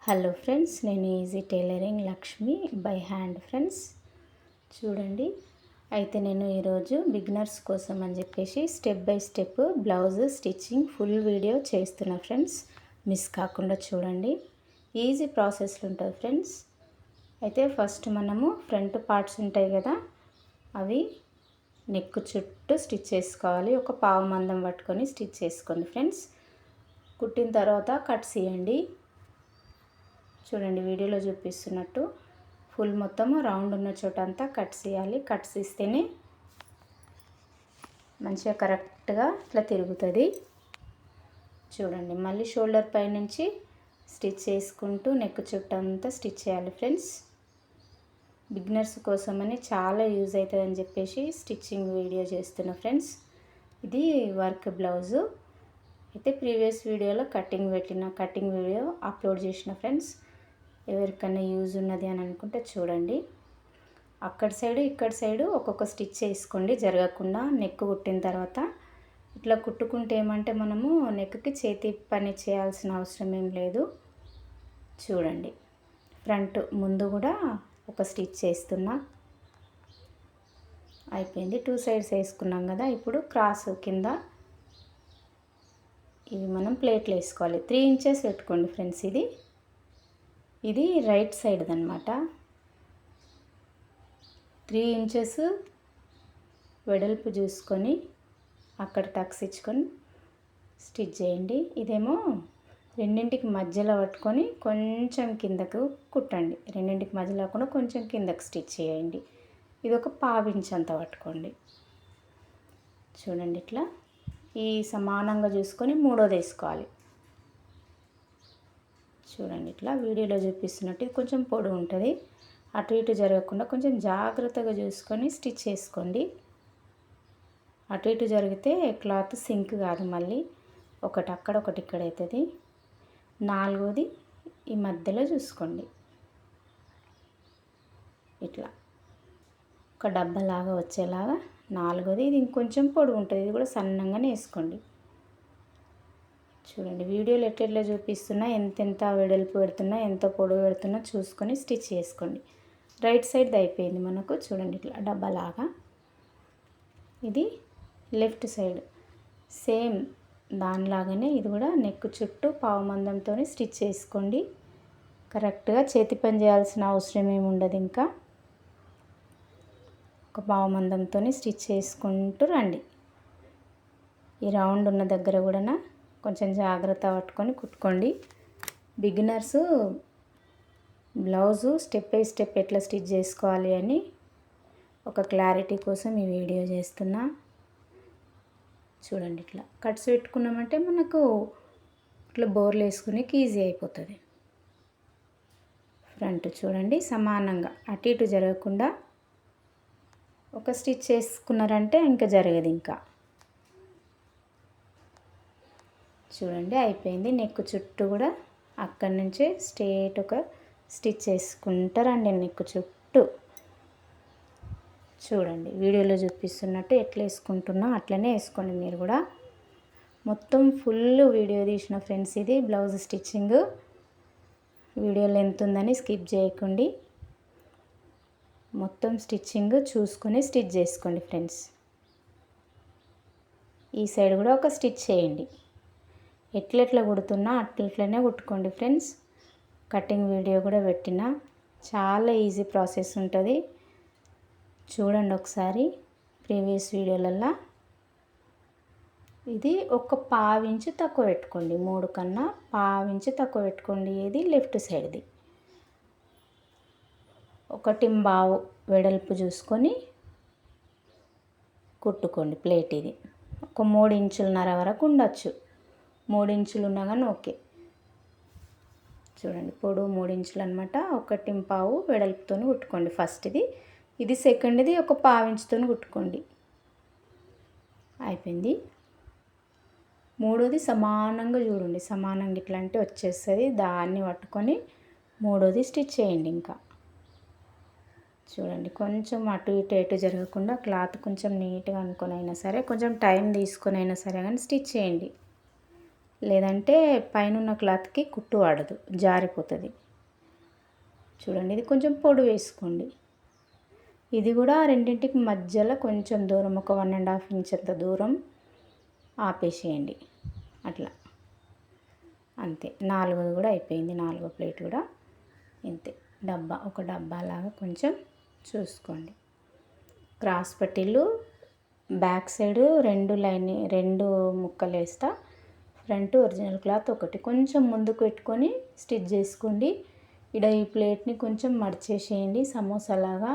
Hello friends, నేను easy tailoring Lakshmi by hand friends. చూడండి, అయితే నేను ఈరోజు బిగినర్స్ కోసం అని చెప్పేసి step by step blouse stitching full video చేస్తున్నా ఫ్రెండ్స్. మిస్ కాకుండా చూడండి, ఈజీ ప్రాసెస్లో ఉంటుంది ఫ్రెండ్స్. అయితే ఫస్ట్ మనము ఫ్రంట్ పార్ట్స్ ఉంటాయి కదా, అవి నెక్ చుట్టూ స్టిచ్ చేసుకోవాలి. ఒక పావు మందం పట్టుకొని స్టిచ్ చేసుకోండి ఫ్రెండ్స్. కుట్టిన తర్వాత కట్స్ ఇవ్వండి. చూడండి, వీడియోలో చూపిస్తున్నట్టు ఫుల్ మొత్తము రౌండ్ ఉన్న చోట అంతా కట్స్ ఇవ్వాలి. కట్స్ ఇస్తేనే మంచిగా కరెక్ట్గా ఇట్లా తిరుగుతుంది. చూడండి, మళ్ళీ షోల్డర్ పై నుంచి స్టిచ్ చేసుకుంటూ నెక్ చుట్టూ అంతా స్టిచ్ చేయాలి ఫ్రెండ్స్. బిగినర్స్ కోసమని చాలా యూజ్ అవుతుందని చెప్పేసి స్టిచ్చింగ్ వీడియో చేస్తున్నా ఫ్రెండ్స్. ఇది వర్క్ బ్లౌజు. అయితే ప్రీవియస్ వీడియోలో కటింగ్ వీడియో అప్లోడ్ చేసిన ఫ్రెండ్స్. ఎవరికైనా యూజ్ ఉన్నది అని అనుకుంటే చూడండి. అక్కడ సైడు ఇక్కడ సైడు ఒక్కొక్క స్టిచ్ వేసుకోండి జరగకుండా. నెక్ కుట్టిన తర్వాత ఇట్లా కుట్టుకుంటే ఏమంటే మనము నెక్కి చేతి పని చేయాల్సిన అవసరం ఏం లేదు. చూడండి, ఫ్రంట్ ముందు కూడా ఒక స్టిచ్ వేస్తున్నా. అయిపోయింది. 2 సైడ్స్ వేసుకున్నాం కదా. ఇప్పుడు క్రాస్ కింద ఇవి మనం ప్లేట్లు వేసుకోవాలి. 3 ఇంచెస్ పెట్టుకోండి ఫ్రెండ్స్. ఇది రైట్ సైడ్ అనమాట. 3 ఇంచెస్ వెడల్పు చూసుకొని అక్కడ టక్స్ ఇచ్చుకొని స్టిచ్ చేయండి. ఇదేమో రెండింటికి మధ్యలో పట్టుకొని కొంచెం కిందకు కుట్టండి. రెండింటికి మధ్యలో కూడా కొంచెం కిందకు స్టిచ్ చేయండి. ఇది ఒక పావు ఇంచ్ అంత పట్టుకోండి. చూడండి, ఇట్లా ఈ సమానంగా చూసుకొని మూడోది వేసుకోవాలి. చూడండి, ఇట్లా వీడియోలో చూపిస్తున్నట్టు ఇది కొంచెం పొడవు ఉంటుంది. అటు ఇటు జరగకుండా కొంచెం జాగ్రత్తగా చూసుకొని స్టిచ్ చేసుకోండి. అటు ఇటు జరిగితే క్లాత్ సింక్ కాదు. మళ్ళీ ఒకటి అక్కడ ఒకటి ఇక్కడ అవుతుంది. 4వది ఈ మధ్యలో చూసుకోండి. ఇట్లా ఒక డబ్బాలాగా వచ్చేలాగా 4వది. ఇది ఇంకొంచెం పొడవు ఉంటుంది. ఇది కూడా సన్నంగానే వేసుకోండి. చూడండి, వీడియోలో ఎట్లా చూపిస్తున్నా, ఎంతెంత వెడల్పు పెడుతున్నా, ఎంత పొడవు పెడుతున్నా చూసుకొని స్టిచ్ చేసుకోండి. రైట్ సైడ్ది అయిపోయింది మనకు. చూడండి, ఇట్లా డబ్బాలాగా. ఇది లెఫ్ట్ సైడ్ సేమ్ దానిలాగానే ఇది కూడా నెక్ చుట్టూ పావు మందంతో స్టిచ్ చేసుకోండి. కరెక్ట్గా చేతి పని చేయాల్సిన అవసరం ఏమి ఉండదు. ఇంకా ఒక పావు మందంతో స్టిచ్ చేసుకుంటూ రండి. ఈ రౌండ్ ఉన్న దగ్గర కూడా కొంచెం జాగ్రత్త పట్టుకొని కుట్టుకోండి. Beginners blouse step by step ఎట్లా స్టిచ్ చేసుకోవాలి అని ఒక క్లారిటీ కోసం ఈ వీడియో చేస్తున్నా. చూడండి, ఇట్లా కట్స్ పెట్టుకున్నామంటే మనకు ఇట్లా బోర్లు వేసుకునేకి ఈజీ అయిపోతుంది. ఫ్రంట్ చూడండి, సమానంగా అటు ఇటు జరగకుండా ఒక స్టిచ్ చేసుకున్నారంటే ఇంకా జరగదు. ఇంకా చూడండి, అయిపోయింది. నెక్ చుట్టూ కూడా అక్కడి నుంచే స్ట్రేట్ ఒక స్టిచ్ వేసుకుంటారండి. నెక్ చుట్టూ చూడండి, వీడియోలో చూపిస్తున్నట్టు ఎట్లా వేసుకుంటున్నా అట్లనే వేసుకోండి మీరు కూడా. మొత్తం ఫుల్ వీడియో తీసిన ఫ్రెండ్స్. ఇది బ్లౌజ్ స్టిచ్చింగ్ వీడియో లెంత్ ఉందని స్కిప్ చేయకండి. మొత్తం స్టిచ్చింగ్ చూసుకొని స్టిచ్ చేసుకోండి ఫ్రెండ్స్. ఈ సైడ్ కూడా ఒక స్టిచ్ చేయండి. ఎట్లెట్లా కుడుతున్నా అట్లనే కుట్టుకోండి ఫ్రెండ్స్. కటింగ్ వీడియో కూడా పెట్టినా, చాలా ఈజీ ప్రాసెస్ ఉంటుంది. చూడండి ఒకసారి ప్రీవియస్ వీడియోలల్లో. ఇది ఒక పావు ఇంచు తక్కువ పెట్టుకోండి. 3 కన్నా పావు ఇంచు తక్కువ పెట్టుకోండి. ఇది లెఫ్ట్ సైడ్ది. 1.25 వెడల్పు చూసుకొని కుట్టుకోండి ప్లేట్. ఇది ఒక 3 ఇంచులన్నర వరకు ఉండొచ్చు. 3 ఇంచులు ఉన్నా కానీ ఓకే. చూడండి, పొడవు 3 ఇంచులు అనమాట. 1.25 వెడల్పుతో కుట్టుకోండి ఫస్ట్ది. ఇది సెకండ్ది ఒక పావు ఇంచుతో కుట్టుకోండి. అయిపోయింది. 3వది సమానంగా చూడండి. సమానంగా ఇట్లా అంటే వచ్చేస్తుంది. దాన్ని పట్టుకొని 3వది స్టిచ్ చేయండి. ఇంకా చూడండి, కొంచెం అటు ఇటు జరగకుండా క్లాత్ కొంచెం నీట్గా అనుకొని అయినా సరే, కొంచెం టైం తీసుకొని అయినా సరే కానీ స్టిచ్ చేయండి. లేదంటే పైన క్లాత్కి కుట్టు ఆడదు, జారిపోతుంది. చూడండి, ఇది కొంచెం పొడి వేసుకోండి. ఇది కూడా రెండింటికి మధ్యలో కొంచెం దూరం, ఒక 1.5 ఇంచ్ అంత దూరం ఆపేసేయండి. అట్లా అంతే. 4ది కూడా అయిపోయింది. 4వ ప్లేట్ కూడా ఇంతే. ఒక డబ్బాలాగా కొంచెం చూసుకోండి. క్రాస్ పట్టీలు బ్యాక్ సైడ్ 2 ముక్కలు వేస్తా, ఫ్రంట్ ఒరిజినల్ క్లాత్ ఒకటి. కొంచెం ముందుకు పెట్టుకొని స్టిచ్ చేసుకోండి. ఈ ప్లేట్ని కొంచెం మడిచేసేయండి, సమోసాలాగా.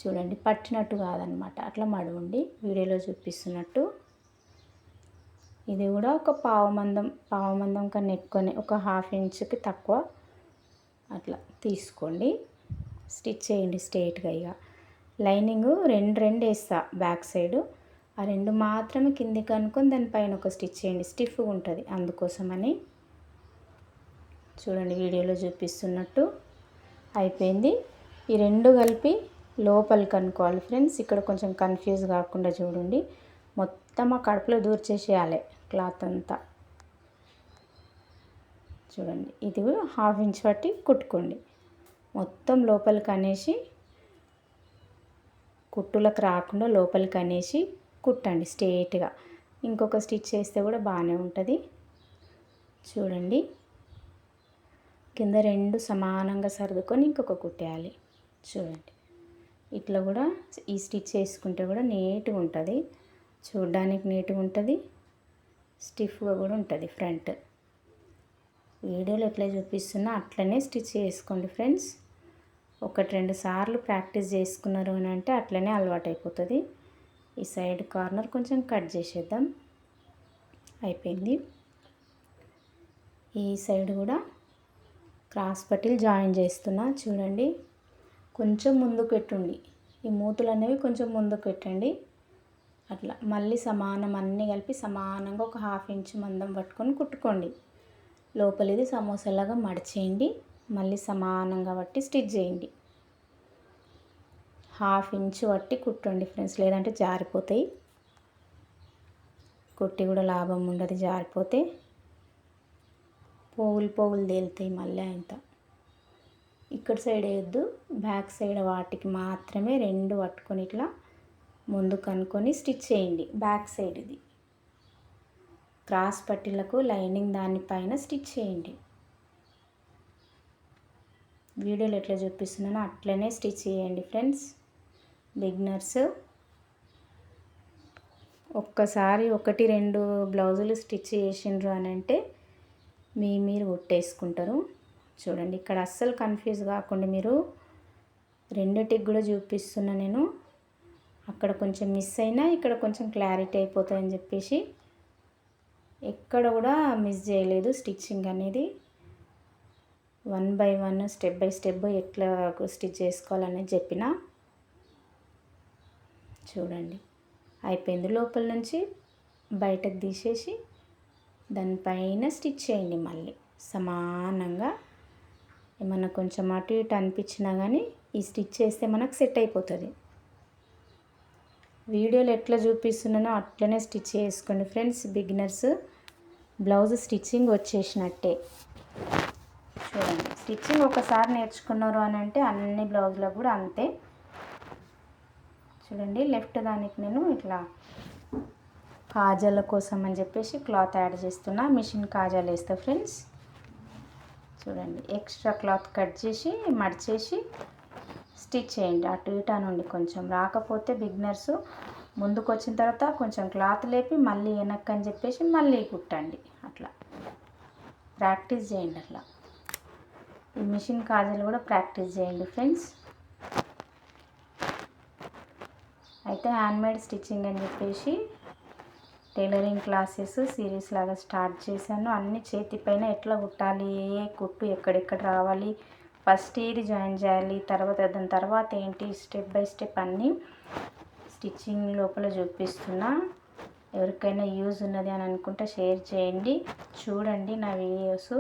చూడండి, పట్టినట్టు కాదనమాట, అట్లా మడవండి వీడియోలో చూపిస్తున్నట్టు. ఇది కూడా ఒక పావు మందం కన్నా ఎక్కువనే, ఒక 1/2 ఇంచుకి తక్కువ అట్లా తీసుకోండి. స్టిచ్ చేయండి స్ట్రైట్గా. ఇక లైనింగ్ 2 వేస్తా బ్యాక్ సైడు, ఆ 2 మాత్రమే కిందికి అనుకొని దానిపైన ఒక స్టిచ్ చేయండి, స్టిఫ్గా ఉంటుంది అందుకోసమని. చూడండి వీడియోలో చూపిస్తున్నట్టు అయిపోయింది. ఈ 2 కలిపి లోపలికి అనుకోవాలి ఫ్రెండ్స్. ఇక్కడ కొంచెం కన్ఫ్యూజ్ కాకుండా చూడండి, మొత్తం ఆ కడుపులో దూర్చేసేయాలి క్లాత్ అంతా. చూడండి, ఇది 1/2 ఇంచ్ పట్టి కుట్టుకోండి. మొత్తం లోపలికి అనేసి, కుట్టులకు రాకుండా లోపలికి అనేసి కుట్టండి స్ట్రైట్గా. ఇంకొక స్టిచ్ చేస్తే కూడా బాగానే ఉంటుంది. చూడండి, కింద 2 సమానంగా సర్దుకొని ఇంకొక కుట్టేయాలి. చూడండి, ఇట్లా కూడా ఈ స్టిచ్ చేసుకుంటే కూడా నీట్గా ఉంటుంది, చూడడానికి నీట్గా ఉంటుంది, స్టిఫ్గా కూడా ఉంటుంది ఫ్రంట్. వీడియోలో ఎట్లా చూపిస్తున్నా అట్లనే స్టిచ్ చేసుకోండి ఫ్రెండ్స్. 1-2 సార్లు ప్రాక్టీస్ చేసుకున్నారు అని అంటే అట్లనే అలవాటు అయిపోతుంది. ఈ సైడ్ కార్నర్ కొంచెం కట్ చేసేద్దాం. అయిపోయింది. ఈ సైడ్ కూడా క్రాస్ పట్టీలు జాయిన్ చేస్తున్నా. చూడండి, కొంచెం ముందుకు పెట్టండి, ఈ మూతులు అనేవి కొంచెం ముందుకు పెట్టండి. అట్లా మళ్ళీ సమానం అన్నీ కలిపి సమానంగా ఒక 1/2 ఇంచ్ మందం పట్టుకొని కుట్టుకోండి. లోపలిది సమోసాలాగా మడిచేయండి, మళ్ళీ సమానంగా పట్టి స్టిచ్ చేయండి. 1/2 ఇంచ్ పట్టి కుట్టండి ఫ్రెండ్స్, లేదంటే జారిపోతాయి. కుట్టి కూడా లాభం ఉండదు జారిపోతే, పోగులు తేలుతాయి మళ్ళీ. అంత ఇక్కడ సైడ్ వేయద్దు, బ్యాక్ సైడ్ వాటికి మాత్రమే 2 పట్టుకొని ఇట్లా ముందుకు అనుకొని స్టిచ్ చేయండి. బ్యాక్ సైడ్ ఇది క్రాస్ పట్టీలకు లైనింగ్ దానిపైన స్టిచ్ చేయండి. వీడియోలో ఎట్లా చూపిస్తున్నానో అట్లనే స్టిచ్ చేయండి ఫ్రెండ్స్. బిగినర్స్ ఒక్కసారి 1-2 బ్లౌజులు స్టిచ్ చేసిండ్రు అని అంటే మీరు కుట్టేసుకుంటారు. చూడండి, ఇక్కడ అస్సలు కన్ఫ్యూజ్ కాకుండా మీరు, రెండిటికి కూడా చూపిస్తున్నా నేను. అక్కడ కొంచెం మిస్ అయినా ఇక్కడ కొంచెం క్లారిటీ అయిపోతాయని చెప్పేసి ఎక్కడ కూడా మిస్ చేయలేదు. స్టిచ్చింగ్ అనేది 1 by 1 స్టెప్ బై స్టెప్ ఎట్లా స్టిచ్ చేసుకోవాలనేది చెప్పిన. చూడండి, అయిపోయింది. లోపల నుంచి బయటకు తీసేసి దానిపైన స్టిచ్ చేయండి. మళ్ళీ సమానంగా. ఏమన్నా కొంచెం అటు ఇటు అనిపించినా కానీ ఈ స్టిచ్ చేస్తే మనకు సెట్ అయిపోతుంది. వీడియోలో ఎట్లా చూపిస్తున్నానో అట్లనే స్టిచ్ చేసుకోండి ఫ్రెండ్స్. బిగినర్స్ బ్లౌజ్ స్టిచ్చింగ్ వచ్చేసినట్టే. చూడండి, స్టిచ్చింగ్ ఒకసారి నేర్చుకున్నారు అని అంటే అన్ని బ్లౌజులకు కూడా అంతే. చూడండి, లెఫ్ట్ దానికి నేను ఇట్లా కాజాల కోసం అని చెప్పేసి క్లాత్ యాడ్ చేస్తున్నా. మిషన్ కాజాలు వేస్తా ఫ్రెండ్స్. చూడండి, ఎక్స్ట్రా క్లాత్ కట్ చేసి మడిచేసి స్టిచ్ చేయండి. అటు ఇటు నుండి కొంచెం రాకపోతే బిగినర్స్ ముందుకు వచ్చిన తర్వాత కొంచెం క్లాత్ లేపి మళ్ళీ వెనక్కి అని చెప్పేసి మళ్ళీ కుట్టండి. అట్లా ప్రాక్టీస్ చేయండి. అట్లా ఈ మిషన్ కాజాలు కూడా ప్రాక్టీస్ చేయండి ఫ్రెండ్స్. అయితే హ్యాండ్మేడ్ స్టిచ్చింగ్ అని చెప్పేసి టైలరింగ్ క్లాసెస్ సిరీస్ లాగా స్టార్ట్ చేశాను. అన్ని చేతిపైన ఎట్లా కుట్టాలి, ఏ కుట్టు ఎక్కడెక్కడ రావాలి, ఫస్ట్ ఏది జాయిన్ చేయాలి, దాని తర్వాత ఏంటి, స్టెప్ బై స్టెప్ అన్నీ స్టిచ్చింగ్ లోపల చూపిస్తున్నా. ఎవరికైనా యూజ్ ఉన్నది అని అనుకుంటే షేర్ చేయండి, చూడండి నా వీడియోస్,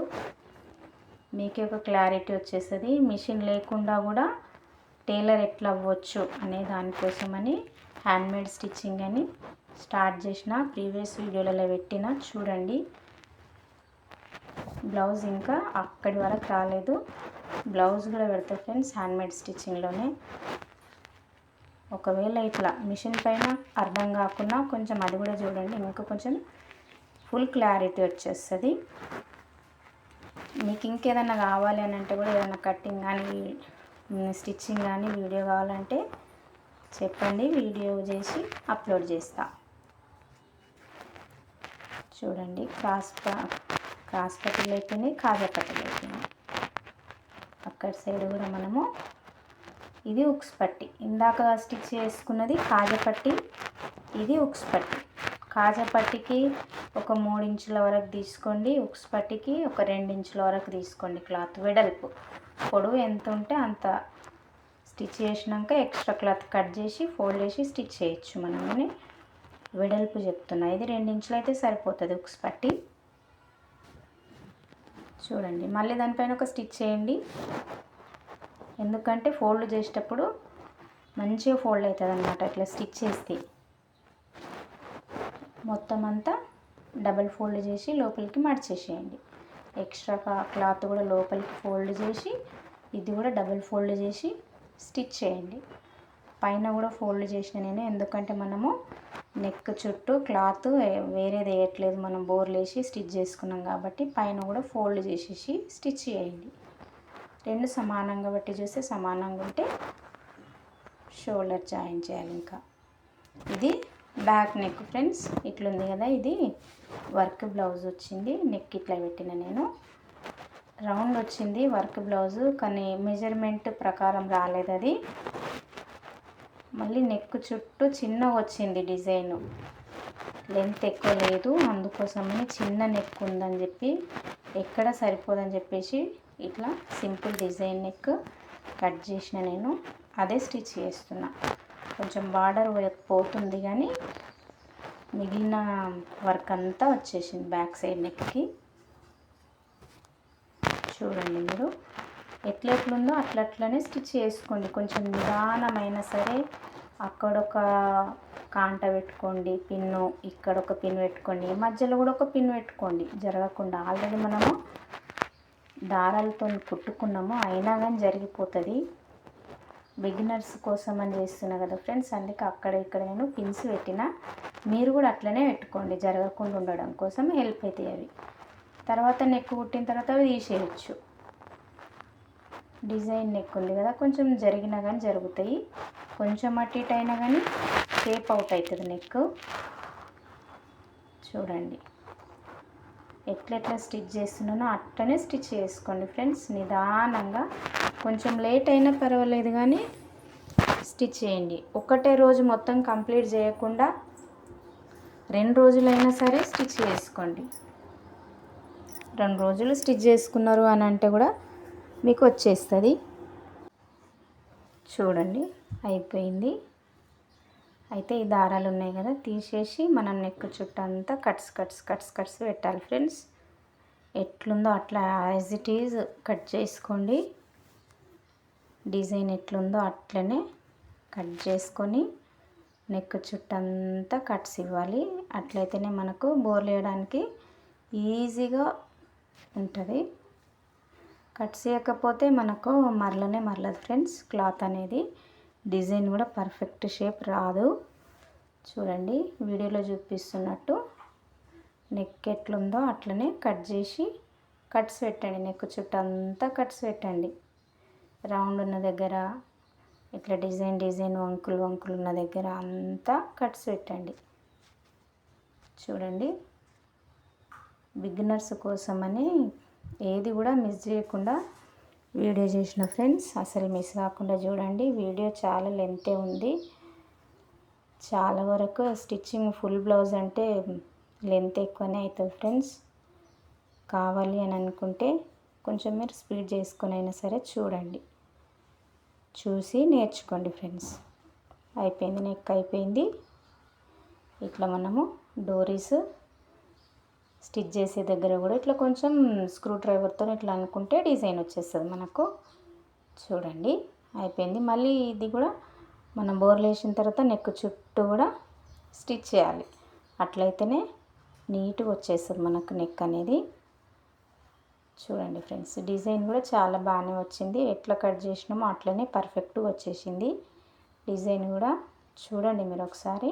మీకే ఒక క్లారిటీ వచ్చేస్తుంది. మిషన్ లేకుండా కూడా టైలర్ ఎట్లా అవ్వచ్చు అనే దానికోసమని హ్యాండ్మేడ్ స్టిచ్చింగ్ అని స్టార్ట్ చేసిన. ప్రీవియస్ వీడియోలలో పెట్టిన, చూడండి. బ్లౌజ్ ఇంకా అక్కడి వరకు రాలేదు. బ్లౌజ్ కూడా పెడతా ఫ్రెండ్స్ హ్యాండ్మేడ్ స్టిచ్చింగ్లోనే. ఒకవేళ ఇట్లా మిషన్ పైన అర్థం కాకుండా కొంచెం అది కూడా చూడండి, ఇంకా కొంచెం ఫుల్ క్లారిటీ వచ్చేస్తుంది. మీకు ఇంకేదైనా కావాలి అని అంటే కూడా, ఏదైనా కటింగ్ కానీ స్టిచ్చింగ్ కానీ వీడియో కావాలంటే చెప్పండి, వీడియో చేసి అప్లోడ్ చేస్తా. చూడండి క్రాస్ పట్టీలు అయిపోయినాయి, కాజా పట్టీలు అయిపోయినాయి. అక్కడ సైడ్ కూడా మనము ఇది ఉక్స్ పట్టి, ఇందాక స్టిచ్ చేసుకున్నది కాజా పట్టి, ఇది ఉక్స్ పట్టి. కాజా పట్టికి ఒక 3 ఇంచుల వరకు తీసుకోండి, ఉక్స్ పట్టికి ఒక 2 ఇంచుల వరకు తీసుకోండి. క్లాత్ వెడల్పు పొడవు ఎంత ఉంటే అంత స్టిచ్ చేసినాక ఎక్స్ట్రా క్లాత్ కట్ చేసి ఫోల్డ్ చేసి స్టిచ్ చేయొచ్చు. మనమని వెడల్పు చెప్తున్నా. ఇది 2 ఇంచులు అయితే సరిపోతుంది ఉక్స్ పట్టి. చూడండి మళ్ళీ దానిపైన ఒక స్టిచ్ చేయండి, ఎందుకంటే ఫోల్డ్ చేసేటప్పుడు మంచిగా ఫోల్డ్ అవుతుంది అన్నమాట. ఇట్లా స్టిచ్ చేస్తే మొత్తం అంతా డబల్ ఫోల్డ్ చేసి లోపలికి మడిచేసేయండి. ఎక్స్ట్రా క్లాత్ కూడా లోపలికి ఫోల్డ్ చేసి ఇది కూడా డబల్ ఫోల్డ్ చేసి స్టిచ్ చేయండి. పైన కూడా ఫోల్డ్ చేసిన నేను, ఎందుకంటే మనము నెక్ చుట్టూ క్లాత్ వేరేది వేయట్లేదు, మనం బోర్లు వేసి స్టిచ్ చేసుకున్నాం కాబట్టి పైన కూడా ఫోల్డ్ చేసేసి స్టిచ్ చేయండి. 2 సమానంగా బట్టి చూస్తే సమానంగా ఉంటే షోల్డర్ జాయిన్ చేయాలి. ఇంకా ఇది బ్యాక్ నెక్ ఫ్రెండ్స్, ఇట్లుంది కదా, ఇది వర్క్ బ్లౌజ్ వచ్చింది. నెక్ ఇట్లా పెట్టిన నేను, రౌండ్ వచ్చింది వర్క్ బ్లౌజు, కానీ మెజర్మెంట్ ప్రకారం రాలేదు అది. మళ్ళీ నెక్ చుట్టూ చిన్నగా వచ్చింది డిజైను, లెంత్ ఎక్కువ లేదు, అందుకోసమని చిన్న నెక్ ఉందని చెప్పి ఎక్కడ సరిపోదని చెప్పేసి ఇట్లా సింపుల్ డిజైన్ నెక్ కట్ చేసిన నేను, అదే స్టిచ్ చేస్తున్నా. కొంచెం బార్డర్ పోతుంది కానీ మిగిలిన వర్క్ అంతా వచ్చేసింది బ్యాక్ సైడ్ నెక్కి. చూడండి మీరు ఎట్లెట్లుందో అట్లనే స్టిచ్ చేసుకోండి. కొంచెం నిదానమైనా సరే అక్కడొక కాంట పెట్టుకోండి పిన్ను, ఇక్కడ ఒక పిన్ పెట్టుకోండి, మధ్యలో కూడా ఒక పిన్ పెట్టుకోండి జరగకుండా. ఆల్రెడీ మనము దారాలతో కుట్టుకున్నాము, అయినా కానీ జరిగిపోతుంది. బిగినర్స్ కోసం అని చేస్తున్నా కదా ఫ్రెండ్స్, అందుకే అక్కడ ఇక్కడ నేను పిన్స్ పెట్టిన, మీరు కూడా అట్లనే పెట్టుకోండి జరగకుండా ఉండడం కోసం హెల్ప్ అవుతాయి అవి. తర్వాత నెక్ కుట్టిన తర్వాత అవి తీసేయచ్చు. డిజైన్ నెక్ ఉంది కదా, కొంచెం జరిగినా కానీ జరుగుతాయి, కొంచెం అటు ఇటు అయినా కానీ షేప్ అవుట్ అవుతుంది నెక్. చూడండి ఎట్లెట్లా స్టిచ్ చేస్తున్నానో అట్లనే స్టిచ్ చేసుకోండి ఫ్రెండ్స్, నిదానంగా. కొంచెం లేట్ అయినా పర్వాలేదు కానీ స్టిచ్ చేయండి. ఒకటే రోజు మొత్తం కంప్లీట్ చేయకుండా 2 రోజులైనా సరే స్టిచ్ చేసుకోండి. 2 రోజులు స్టిచ్ చేసుకున్నారు అని అంటే కూడా మీకు వచ్చేస్తుంది. చూడండి అయిపోయింది. అయితే ఈ దారాలు ఉన్నాయి కదా, తీసేసి మనం నెక్ చుట్టంతా కట్స్ పెట్టాలి ఫ్రెండ్స్. ఎట్లుందో అట్లా యాజ్ ఇట్ ఈజ్ కట్ చేసుకోండి. డిజైన్ ఎట్లుందో అట్లనే కట్ చేసుకొని నెక్ చుట్టంతా కట్స్ ఇవ్వాలి. అట్లయితేనే మనకు బోర్లు వేయడానికి ఈజీగా ఉంటుంది. కట్స్ చేయకపోతే మనకు మరలదు ఫ్రెండ్స్ క్లాత్ అనేది. డిజైన్ కూడా పర్ఫెక్ట్ షేప్ రాదు. చూడండి వీడియోలో చూపిస్తున్నట్టు నెక్ ఎట్లుందో అట్లనే కట్ చేసి కట్స్ పెట్టండి. నెక్ చుట్టంతా కట్స్ పెట్టండి. రౌండ్ ఉన్న దగ్గర ఇట్లా డిజైన్ వంకులు ఉన్న దగ్గర అంతా కట్స్ పెట్టండి. చూడండి బిగినర్స్ కోసమని ఏది కూడా మిస్ చేయకుండా వీడియో చేసిన ఫ్రెండ్స్, అసలు మిస్ కాకుండా చూడండి. వీడియో చాలా లెంతే ఉంది, చాలా వరకు స్టిచ్చింగ్ ఫుల్ బ్లౌజ్ అంటే లెంత్ ఎక్కువనే అవుతుంది ఫ్రెండ్స్. కావాలి అని అనుకుంటే కొంచెం మీరు స్పీడ్ చేసుకొని అయినా సరే చూడండి, చూసి నేర్చుకోండి ఫ్రెండ్స్. అయిపోయింది, నెక్ అయిపోయింది. ఇట్లా మనము డోరీస్ స్టిచ్ చేసే దగ్గర కూడా ఇట్లా కొంచెం స్క్రూ డ్రైవర్తో ఇట్లా అనుకుంటే డిజైన్ వచ్చేస్తుంది మనకు. చూడండి అయిపోయింది. మళ్ళీ ఇది కూడా మనం బోర్లు వేసిన తర్వాత నెక్ చుట్టూ కూడా స్టిచ్ చేయాలి, అట్లయితేనే నీట్గా వచ్చేస్తుంది మనకు నెక్ అనేది. చూడండి ఫ్రెండ్స్, డిజైన్ కూడా చాలా బాగానే వచ్చింది. ఎట్లా కట్ చేసినామో అట్లనే పర్ఫెక్ట్గా వచ్చేసింది. డిజైన్ కూడా చూడండి మీరు ఒకసారి.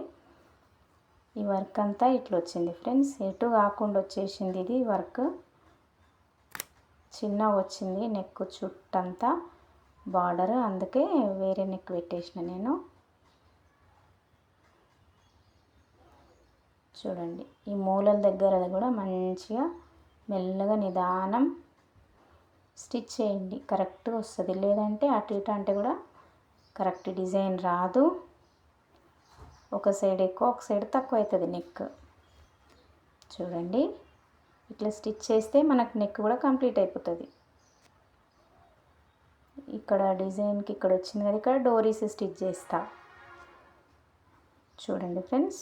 ఈ వర్క్ అంతా ఇట్లా వచ్చింది ఫ్రెండ్స్, ఎటు కాకుండా వచ్చేసింది. ఇది వర్క్ చిన్న వచ్చింది, నెక్ చుట్టంతా బార్డర్, అందుకే వేరే నెక్ పెట్టేసిన నేను. చూడండి, ఈ మూలల దగ్గర కూడా మంచిగా మెల్లగా నిదానం స్టిచ్ చేయండి, కరెక్ట్గా వస్తుంది. లేదంటే అటు ఇటు అంటే కూడా కరెక్ట్ డిజైన్ రాదు. ఒక సైడ్ ఎక్కువ, ఒక సైడ్ తక్కువ అవుతుంది నెక్. చూడండి, ఇట్లా స్టిచ్ చేస్తే మనకు నెక్ కూడా కంప్లీట్ అయిపోతుంది. ఇక్కడ డిజైన్కి ఇక్కడ వచ్చింది కదా, ఇక్కడ డోరీస్ స్టిచ్ చేస్తా. చూడండి ఫ్రెండ్స్,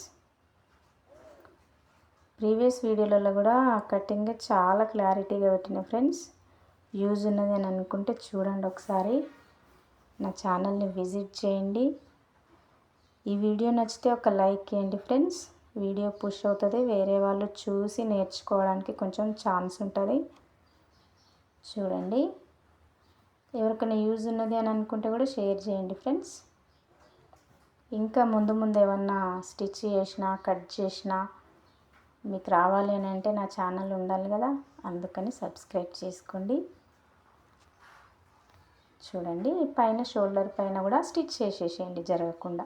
ప్రీవియస్ వీడియోలలో కూడా కటింగ్ చాలా క్లారిటీగా పెట్టిన ఫ్రెండ్స్. యూజ్ ఉన్నది అని అనుకుంటే చూడండి ఒకసారి, నా ఛానల్ని విజిట్ చేయండి. ఈ వీడియో నచ్చితే ఒక లైక్ చేయండి ఫ్రెండ్స్. వీడియో పుష్ అవుతుంది, వేరే వాళ్ళు చూసి నేర్చుకోవడానికి కొంచెం ఛాన్స్ ఉంటుంది. చూడండి, ఎవరికైనా యూజ్ ఉన్నది అని అనుకుంటే కూడా షేర్ చేయండి ఫ్రెండ్స్. ఇంకా ముందు ముందు ఏమన్నా స్టిచ్ చేసినా కట్ చేసినా మీకు రావాలి అని అంటే నా ఛానల్ ఉండాలి కదా, అందుకని సబ్స్క్రైబ్ చేసుకోండి. చూడండి, పైన షోల్డర్ పైన కూడా స్టిచ్ చేసేసేయండి జరగకుండా.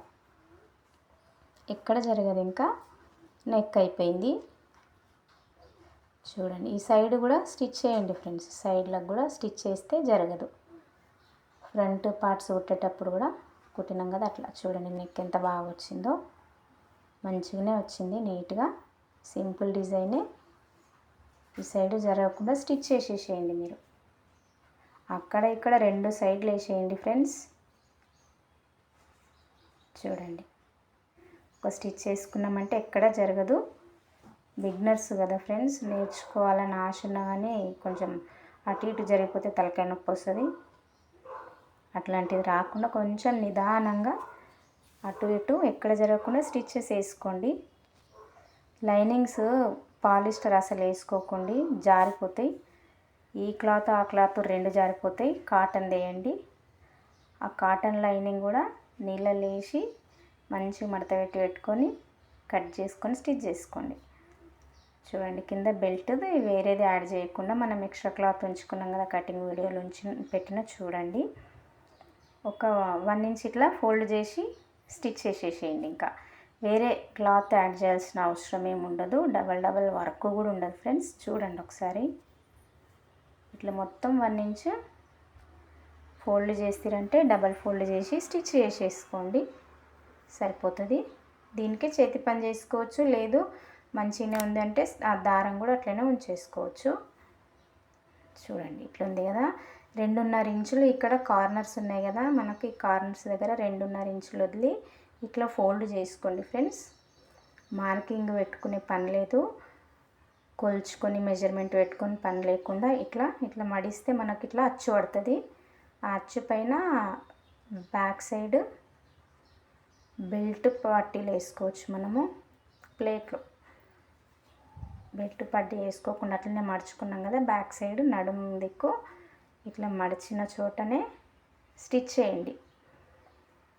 ఎక్కడ జరగదు, ఇంకా నెక్ అయిపోయింది. చూడండి, ఈ సైడ్ కూడా స్టిచ్ చేయండి ఫ్రెండ్స్. సైడ్లకు కూడా స్టిచ్ చేస్తే జరగదు. ఫ్రంట్ పార్ట్స్ కుట్టేటప్పుడు కూడా కుట్టినాం కదా అట్లా. చూడండి నెక్ ఎంత బాగా వచ్చిందో, మంచిగానే వచ్చింది, నీట్గా సింపుల్ డిజైనే. ఈ సైడ్ జరగకుండా స్టిచ్ చేసేసేయండి మీరు. అక్కడ ఇక్కడ రెండు సైడ్లు వేసేయండి ఫ్రెండ్స్. చూడండి, ఒక స్టిచ్ చేసుకున్నామంటే ఎక్కడ జరగదు. బిగినర్స్ కదా ఫ్రెండ్స్, నేర్చుకోవాలని ఆశ ఉన్నా కానీ కొంచెం అటు ఇటు జరిగిపోతే తలకాయ నొప్పి వస్తుంది. అట్లాంటిది రాకుండా కొంచెం నిదానంగా అటు ఇటు ఎక్కడ జరగకుండా స్టిచ్చెస్ వేసుకోండి. లైనింగ్స్ పాలిస్టర్ అసలు వేసుకోకండి, జారిపోతాయి. ఈ క్లాత్ ఆ క్లాత్ రెండు జారిపోతాయి. కాటన్ వేయండి. ఆ కాటన్ లైనింగ్ కూడా నీళ్ళలో వేసి మంచిగా మడత పెట్టుకొని కట్ చేసుకొని స్టిచ్ చేసుకోండి. చూడండి, కింద బెల్ట్ది వేరేది యాడ్ చేయకుండా మనం ఎక్స్ట్రా క్లాత్ ఉంచుకున్నాం కదా, కటింగ్ వీడియోలో పెట్టిన చూడండి. ఒక 1 ఇంచ్ ఇట్లా ఫోల్డ్ చేసి స్టిచ్ చేసేసేయండి. ఇంకా వేరే క్లాత్ యాడ్ చేయాల్సిన అవసరం ఏమి ఉండదు. డబల్ వర్క్ కూడా ఉండదు ఫ్రెండ్స్. చూడండి ఒకసారి, ఇట్లా మొత్తం 1 ఇంచ్ ఫోల్డ్ చేస్తారంటే డబల్ ఫోల్డ్ చేసి స్టిచ్ చేసేసుకోండి, సరిపోతుంది. దీనికి చేతి పని చేసుకోవచ్చు, లేదు మంచిగానే ఉందంటే ఆ దారం కూడా అట్లనే ఉంచేసుకోవచ్చు. చూడండి, ఇట్లా ఉంది కదా. 2.5 ఇంచులు ఇక్కడ కార్నర్స్ ఉన్నాయి కదా, మనకి కార్నర్స్ దగ్గర 2.5 ఇంచులు వదిలి ఇట్లా ఫోల్డ్ చేసుకోండి ఫ్రెండ్స్. మార్కింగ్ పెట్టుకునే పని లేదు, కొలుచుకొని మెజర్మెంట్ పెట్టుకొని పని లేకుండా ఇట్లా ఇట్లా మడిస్తే మనకి ఇట్లా అచ్చు పడుతుంది. ఆ అచ్చు పైన బ్యాక్ సైడ్ బెల్ట్ పట్టీలు వేసుకోవచ్చు. మనము ప్లేట్లో బెల్ట్ పట్టీ వేసుకోకుండా అట్లనే మడుచుకున్నాం కదా, బ్యాక్ సైడ్ నడుము దిక్కు ఇట్లా మడిచిన చోటనే స్టిచ్ చేయండి.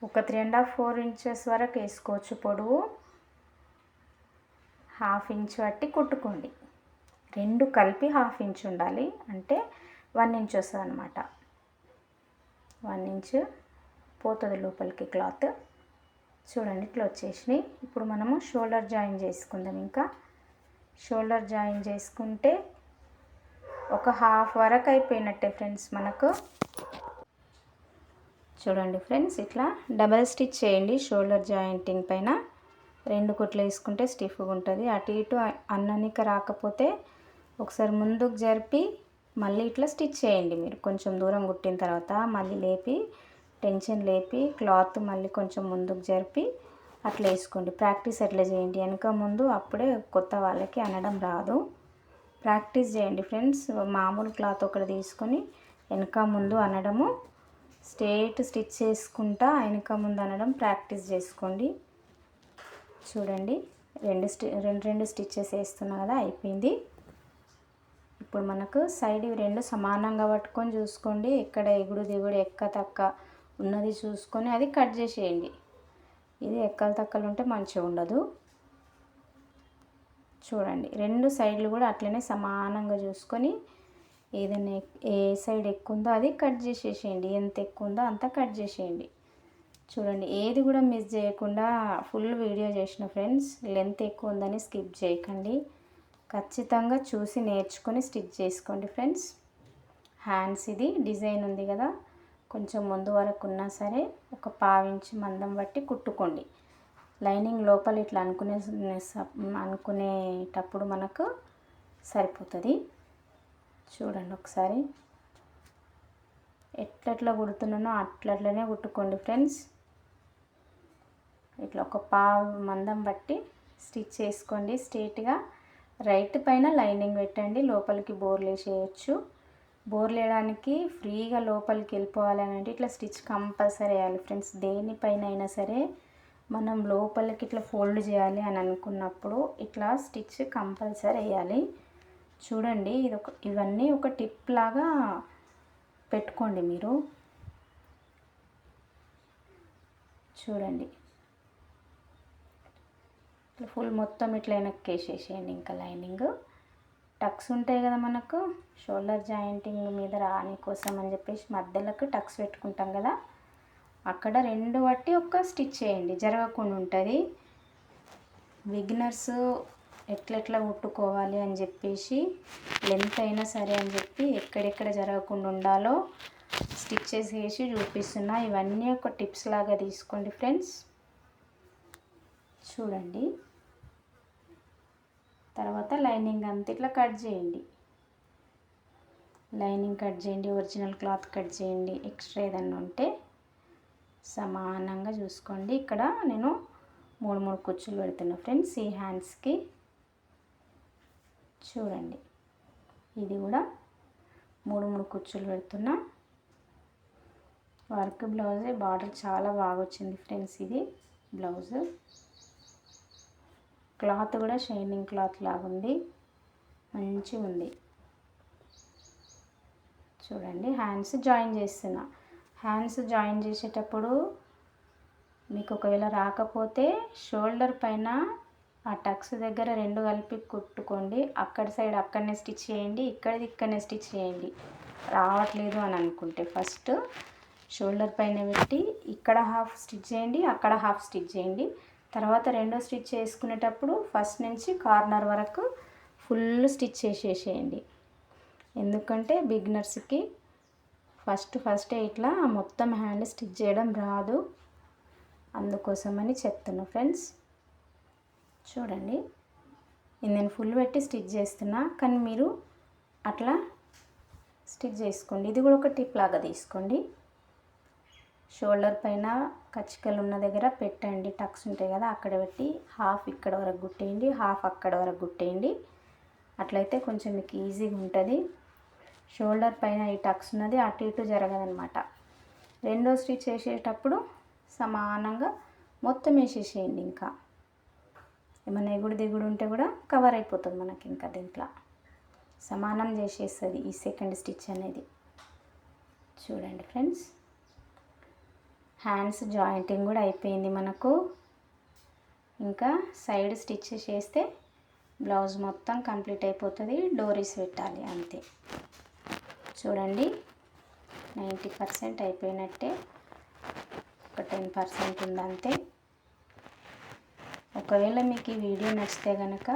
ఒక 3.5-4 ఇంచెస్ వరకు వేసుకోవచ్చు పొడవు. 1/2 ఇంచ్ పట్టి కుట్టుకోండి. రెండు కలిపి 1/2 ఇంచ్ ఉండాలి, అంటే 1 ఇంచ్ వస్తుంది అన్నమాట. 1 ఇంచ్ పోతుంది లోపలికి క్లాత్. చూడండి, ఇట్లా వచ్చేసినాయి. ఇప్పుడు మనము షోల్డర్ జాయిన్ చేసుకుందాం. ఇంకా షోల్డర్ జాయిన్ చేసుకుంటే ఒక 1/2 వరకు అయిపోయినట్టే ఫ్రెండ్స్ మనకు. చూడండి ఫ్రెండ్స్, ఇట్లా డబల్ స్టిచ్ చేయండి షోల్డర్ జాయింటింగ్ పైన. 2 కుట్లు వేసుకుంటే స్టిఫ్గా ఉంటుంది. అటు ఇటు అన్ననికి రాకపోతే ఒకసారి ముందుకు జరిపి మళ్ళీ ఇట్లా స్టిచ్ చేయండి. మీరు కొంచెం దూరం కుట్టిన తర్వాత మళ్ళీ లేపి టెన్షన్ లేపి క్లాత్ మళ్ళీ కొంచెం ముందుకు జరిపి అట్లా వేసుకోండి. ప్రాక్టీస్ అట్లా చేయండి వెనక ముందు, అప్పుడే కొత్త వాళ్ళకి అనడం రాదు. ప్రాక్టీస్ చేయండి ఫ్రెండ్స్. మామూలు క్లాత్ ఒకటి తీసుకొని వెనక ముందు అనడము, స్ట్రేట్ స్టిచ్ చేసుకుంటా వెనక ముందు అనడం ప్రాక్టీస్ చేసుకోండి. చూడండి, రెండు స్టిచ్చెస్ వేస్తున్నా కదా, అయిపోయింది. ఇప్పుడు మనకు సైడ్ ఇవి రెండు సమానంగా పట్టుకొని చూసుకోండి, ఎక్కడ ఎగుడు దిగుడు ఎక్క తక్క ఉన్నది చూసుకొని అది కట్ చేసేయండి. ఇది ఎక్కలు తక్కలు ఉంటే మంచిగా ఉండదు. చూడండి రెండు సైడ్లు కూడా అట్లనే సమానంగా చూసుకొని ఏదైనా ఏ సైడ్ ఎక్కువ ఉందో అది కట్ చేసేసేయండి, ఎంత ఎక్కువ ఉందో అంత కట్ చేసేయండి. చూడండి ఏది కూడా మిస్ చేయకుండా ఫుల్ వీడియో చేసిన ఫ్రెండ్స్. లెంత్ ఎక్కువ ఉందని స్కిప్ చేయకండి, ఖచ్చితంగా చూసి నేర్చుకొని స్టిచ్ చేసుకోండి ఫ్రెండ్స్. హ్యాండ్స్ ఇది డిజైన్ ఉంది కదా, కొంచెం ముందు వరకు ఉన్నా సరే ఒక పావించి మందం బట్టి కుట్టుకోండి. లైనింగ్ లోపల ఇట్లా అనుకునేటప్పుడు మనకు సరిపోతుంది. చూడండి ఒకసారి ఎట్లట్లా కుడుతున్నానో అట్లట్లనే కుట్టుకోండి ఫ్రెండ్స్. ఇట్లా ఒక పావు మందం బట్టి స్టిచ్ చేసుకోండి స్ట్రైట్గా. రైట్ పైన లైనింగ్ పెట్టండి, లోపలికి బోర్లు వేసేయచ్చు. బోర్లు వేయడానికి ఫ్రీగా లోపలికి వెళ్ళిపోవాలని అంటే ఇట్లా స్టిచ్ కంపల్సరీ వేయాలి ఫ్రెండ్స్. దేనిపైన అయినా సరే మనం లోపలికి ఇట్లా ఫోల్డ్ చేయాలి అని అనుకున్నప్పుడు ఇట్లా స్టిచ్ కంపల్సరీ వేయాలి. చూడండి ఇవన్నీ ఒక టిప్ లాగా పెట్టుకోండి మీరు. చూడండి ఇట్లా ఫుల్ మొత్తం ఇట్లా వెనక్కి వేసేసేయండి. ఇంకా లైనింగ్ టక్స్ ఉంటాయి కదా మనకు షోల్డర్ జాయింటింగ్ మీద రాని కోసం అని చెప్పేసి మధ్యలోకి టక్స్ పెట్టుకుంటాం కదా, అక్కడ రెండు బట్టి ఒక స్టిచ్ చేయండి, జరగకుండా ఉంటుంది. బిగినర్స్ ఎట్లెట్లా కుట్టుకోవాలి అని చెప్పేసి లెంత్ అయినా సరే అని చెప్పి ఎక్కడెక్కడ జరగకుండా ఉండాలో స్టిచ్చెస్ వేసి చూపిస్తున్నా. ఇవన్నీ ఒక టిప్స్ లాగా తీసుకోండి ఫ్రెండ్స్. చూడండి తర్వాత లైనింగ్ అంతా ఇట్లా కట్ చేయండి. లైనింగ్ కట్ చేయండి, ఒరిజినల్ క్లాత్ కట్ చేయండి. ఎక్స్ట్రా ఏదన్నా ఉంటే సమానంగా చూసుకోండి. ఇక్కడ నేను 3 కుచ్చులు పెడుతున్నా ఫ్రెండ్స్ ఈ హ్యాండ్స్కి. చూడండి ఇది కూడా 3 కుచ్చులు పెడుతున్నా. వర్క్ బ్లౌజే, బార్డర్ చాలా బాగా వచ్చింది ఫ్రెండ్స్. ఇది బ్లౌజ్ క్లాత్ కూడా షైనింగ్ క్లాత్ లాగా ఉంది, మంచిగా ఉంది. చూడండి హ్యాండ్స్ జాయిన్ చేస్తున్నా. హ్యాండ్స్ జాయిన్ చేసేటప్పుడు మీకు ఒకవేళ రాకపోతే షోల్డర్ పైన ఆ టక్స్ దగ్గర రెండు కలిపి కుట్టుకోండి. అక్కడ సైడ్ అక్కడనే స్టిచ్ చేయండి, ఇక్కడనే స్టిచ్ చేయండి. రావట్లేదు అని అనుకుంటే ఫస్ట్ షోల్డర్ పైన పెట్టి ఇక్కడ హాఫ్ స్టిచ్ చేయండి, అక్కడ హాఫ్ స్టిచ్ చేయండి. తర్వాత రెండో స్టిచ్ చేసుకునేటప్పుడు ఫస్ట్ నుంచి కార్నర్ వరకు ఫుల్ స్టిచ్ చేసేసేయండి. ఎందుకంటే బిగినర్స్కి ఫస్టే ఇట్లా మొత్తం హ్యాండ్ స్టిచ్ చేయడం రాదు, అందుకోసమని చెప్తున్నా ఫ్రెండ్స్. చూడండి నేను ఫుల్ పెట్టి స్టిచ్ చేస్తున్నా, కానీ మీరు అట్లా స్టిచ్ చేసుకోండి. ఇది కూడా ఒక టిప్ లాగా తీసుకోండి. షోల్డర్ పైన కచ్చికలు ఉన్న దగ్గర పెట్టండి, టక్స్ ఉంటాయి కదా అక్కడ పెట్టి హాఫ్ ఇక్కడ వరకు గుట్టేయండి, హాఫ్ అక్కడ వరకు గుట్టేయండి. అట్లయితే కొంచెం మీకు ఈజీగా ఉంటుంది. షోల్డర్ పైన ఈ టక్స్ ఉన్నది అటు ఇటు జరగదనమాట. రెండో స్టిచ్ వేసేటప్పుడు సమానంగా మొత్తం వేసేసేయండి. ఇంకా ఏమైనా ఎగుడు దిగుడు ఉంటే కూడా కవర్ అయిపోతుంది మనకి. ఇంకా దీంట్లో సమానం చేసేస్తుంది ఈ సెకండ్ స్టిచ్ అనేది. చూడండి ఫ్రెండ్స్ హ్యాండ్స్ జాయింటింగ్ కూడా అయిపోయింది మనకు. ఇంకా సైడ్ స్టిచ్ చేస్తే బ్లౌజ్ మొత్తం కంప్లీట్ అయిపోతుంది. డోరీస్ పెట్టాలి అంతే. చూడండి 90% అయిపోయినట్టే, ఒక 10% ఉంది అంతే. ఒకవేళ మీకు ఈ వీడియో నచ్చితే కనుక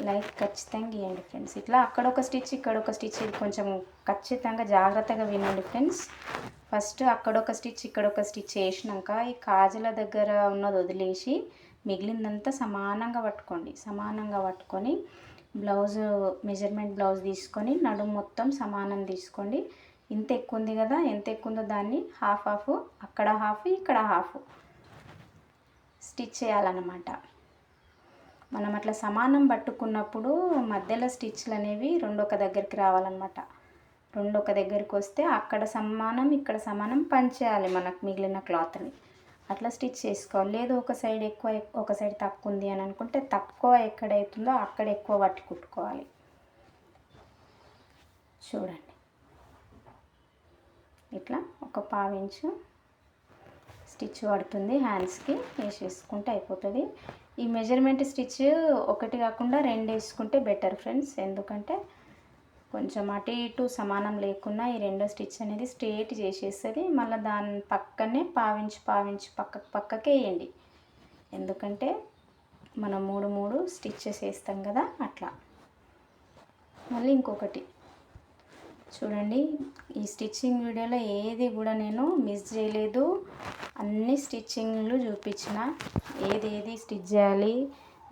లైక్ ఖచ్చితంగా ఇవ్వండి ఫ్రెండ్స్. ఇట్లా అక్కడొక స్టిచ్ ఇక్కడొక స్టిచ్, ఇది కొంచెం ఖచ్చితంగా జాగ్రత్తగా వినండి ఫ్రెండ్స్. ఫస్ట్ అక్కడొక స్టిచ్ ఇక్కడొక స్టిచ్ వేసినాక ఈ కాజుల దగ్గర ఉన్నది వదిలేసి మిగిలిందంతా సమానంగా పట్టుకోండి. సమానంగా పట్టుకొని బ్లౌజ్ మెజర్మెంట్ బ్లౌజ్ తీసుకొని నడుము మొత్తం సమానం తీసుకోండి. ఇంత ఎక్కువ ఉంది కదా, ఎంత ఎక్కువ ఉందో దాన్ని హాఫ్ అక్కడ హాఫ్ ఇక్కడ హాఫ్ స్టిచ్ చేయాలన్నమాట. మనం అట్లా సమానం పట్టుకున్నప్పుడు మధ్యలో స్టిచ్లు అనేవి రెండు ఒక దగ్గరికి రావాలన్నమాట. రెండు ఒక దగ్గరికి వస్తే అక్కడ సమానం ఇక్కడ సమానం పంచేయాలి మనకు మిగిలిన క్లాత్ని. అట్లా స్టిచ్ చేసుకోవాలి. లేదు ఒక సైడ్ ఎక్కువ ఒక సైడ్ తక్కువ ఉంది అని అనుకుంటే తక్కువ ఎక్కడైతుందో అక్కడ ఎక్కువ పట్టి కుట్టుకోవాలి. చూడండి ఇట్లా ఒక పావించు స్టిచ్ పడుతుంది, హ్యాండ్స్కి వేసేసుకుంటే అయిపోతుంది. ఈ మెజర్మెంట్ స్టిచ్ ఒకటి కాకుండా 2 వేసుకుంటే బెటర్ ఫ్రెండ్స్, ఎందుకంటే కొంచెం అటు ఇటు సమానం లేకుండా ఈ రెండో స్టిచ్ అనేది స్ట్రేట్ చేసేస్తుంది. మళ్ళీ దాని పక్కనే పావించి పక్కకే వేయండి, ఎందుకంటే మనం 3 స్టిచ్చెస్ వేస్తాం కదా అట్లా. మళ్ళీ ఇంకొకటి చూడండి, ఈ స్టిచ్చింగ్ వీడియోలో ఏది కూడా నేను మిస్ చేయలేదు, అన్ని స్టిచ్చింగ్లు చూపించిన, ఏది స్టిచ్ చేయాలి,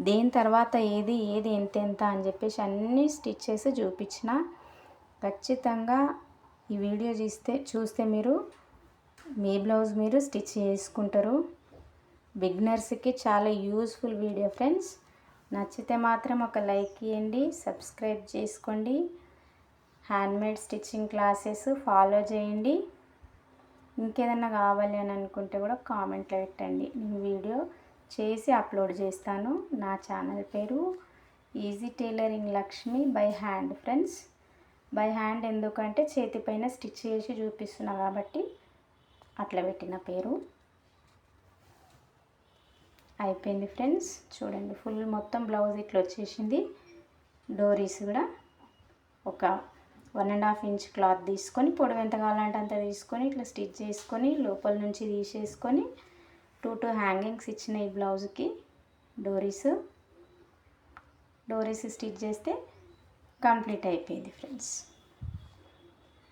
దేని తర్వాత ఏది ఎంత అని చెప్పేసి అన్ని స్టిచ్చెస్ చూపించిన. ఖచ్చితంగా ఈ వీడియో చూస్తే మీరు మీ బ్లౌజ్ మీరు స్టిచ్ చేసుకుంటారు. బిగినర్స్కి చాలా యూస్ఫుల్ వీడియో ఫ్రెండ్స్. నచ్చితే మాత్రం ఒక లైక్ ఇవ్వండి, సబ్స్క్రైబ్ చేసుకోండి, హ్యాండ్మేడ్ స్టిచ్చింగ్ క్లాసెస్ ఫాలో చేయండి. ఇంకేదన్నా కావాలి అని అనుకుంటే కూడా కామెంట్లో పెట్టండి, నేను వీడియో చేసి అప్లోడ్ చేస్తాను. నా ఛానల్ పేరు easy tailoring Lakshmi by hand friends. By hand ఎందుకంటే చేతిపైన స్టిచ్ చేసి చూపిస్తున్నా కాబట్టి అట్లా పెట్టిన పేరు. అయిపోయింది ఫ్రెండ్స్, చూడండి ఫుల్ మొత్తం బ్లౌజ్ ఇట్లా వచ్చేసింది. డోరీస్ కూడా ఒక 1.5 ఇంచ్ క్లాత్ తీసుకొని పొడవు ఎంత కావాలంటే అంత తీసుకొని ఇట్లా స్టిచ్ చేసుకొని లోపల నుంచి తీసేసుకొని 2 హ్యాంగింగ్స్ ఇచ్చిన ఈ బ్లౌజ్కి డోరీస్ స్టిచ్ చేస్తే కంప్లీట్ అయిపోయింది ఫ్రెండ్స్.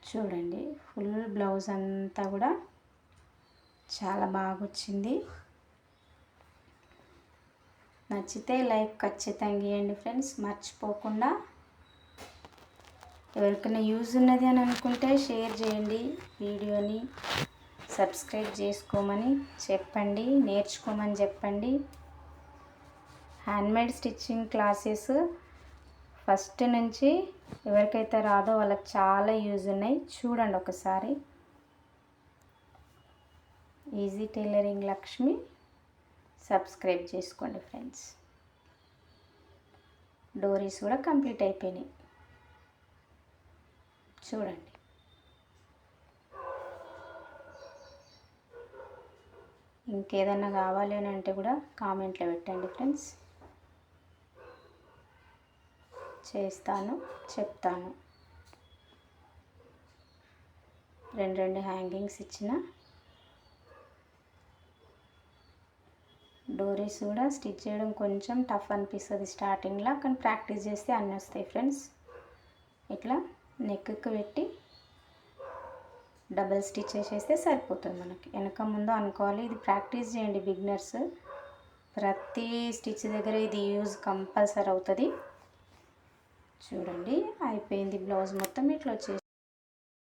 చూడండి ఫుల్ బ్లౌజ్ అంతా కూడా చాలా బాగా వచ్చింది. నచ్చితే లైక్ ఖచ్చితంగా ఇవ్వండి ఫ్రెండ్స్, మర్చిపోకుండా. ఎవరికైనా యూజ్ ఉన్నది అని అనుకుంటే షేర్ చేయండి వీడియోని, సబ్స్క్రైబ్ చేసుకోమని చెప్పండి, నేర్చుకోమని చెప్పండి. హ్యాండ్మేడ్ స్టిచ్చింగ్ క్లాసెస్ ఫస్ట్ నుంచి ఎవరికైతే రాదో వాళ్ళకి చాలా యూజ్ ఉన్నాయి, చూడండి ఒకసారి. ఈజీ టైలరింగ్ లక్ష్మి సబ్స్క్రైబ్ చేసుకోండి ఫ్రెండ్స్. డోరీస్ కూడా కంప్లీట్ అయిపోయినాయి చూడండి. ఇంకేదన్నా కావాలి అని అంటే కూడా కామెంట్లో పెట్టండి ఫ్రెండ్స్, చేస్తాను, చెప్తాను. 2 హ్యాంగింగ్స్ ఇచ్చిన డోరీస్ కూడా స్టిచ్ చేయడం కొంచెం టఫ్ అనిపిస్తుంది స్టార్టింగ్లో, కానీ ప్రాక్టీస్ చేస్తే అన్నీ వస్తాయి ఫ్రెండ్స్. ఇట్లా నెక్కి పెట్టి డబల్ స్టిచ్ చేసేస్తే సరిపోతుంది మనకి. వెనక ముందు అనుకోవాలి, ఇది ప్రాక్టీస్ చేయండి బిగినర్స్. ప్రతి స్టిచ్ దగ్గర ఇది యూజ్ కంపల్సరీ అవుతుంది. చూడండి అయిపోయింది, బ్లౌజ్ మొత్తం ఇట్లా వచ్చేసి